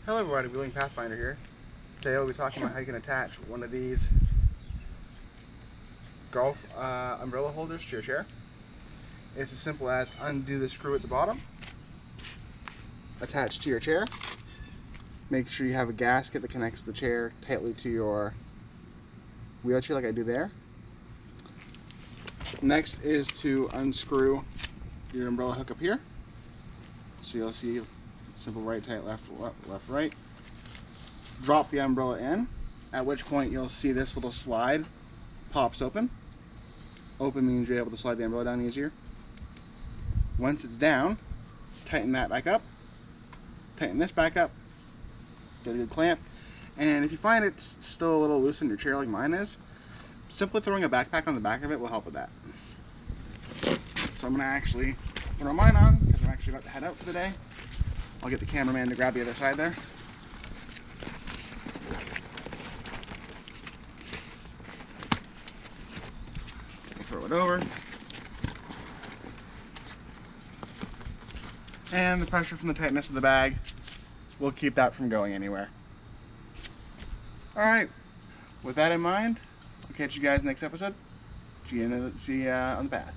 Hello everybody, Wheeling Pathfinder here. Today we'll be talking about how you can attach one of these golf umbrella holders to your chair. It's as simple as undo the screw at the bottom, attach to your chair, make sure you have a gasket that connects the chair tightly to your wheelchair like I do there. Next is to unscrew your umbrella hook up here. So you'll see simple right, tight, left, right. Drop the umbrella in, at which point you'll see this little slide pops open. Open means you're able to slide the umbrella down easier. Once it's down, tighten that back up, tighten this back up, get a good clamp, and if you find it's still a little loose in your chair like mine is, simply throwing a backpack on the back of it will help with that. So I'm going to actually throw mine on because I'm actually about to head out for the day. I'll get the cameraman to grab the other side there. Throw it over. And the pressure from the tightness of the bag will keep that from going anywhere. Alright, with that in mind, I'll catch you guys next episode. See you on the path.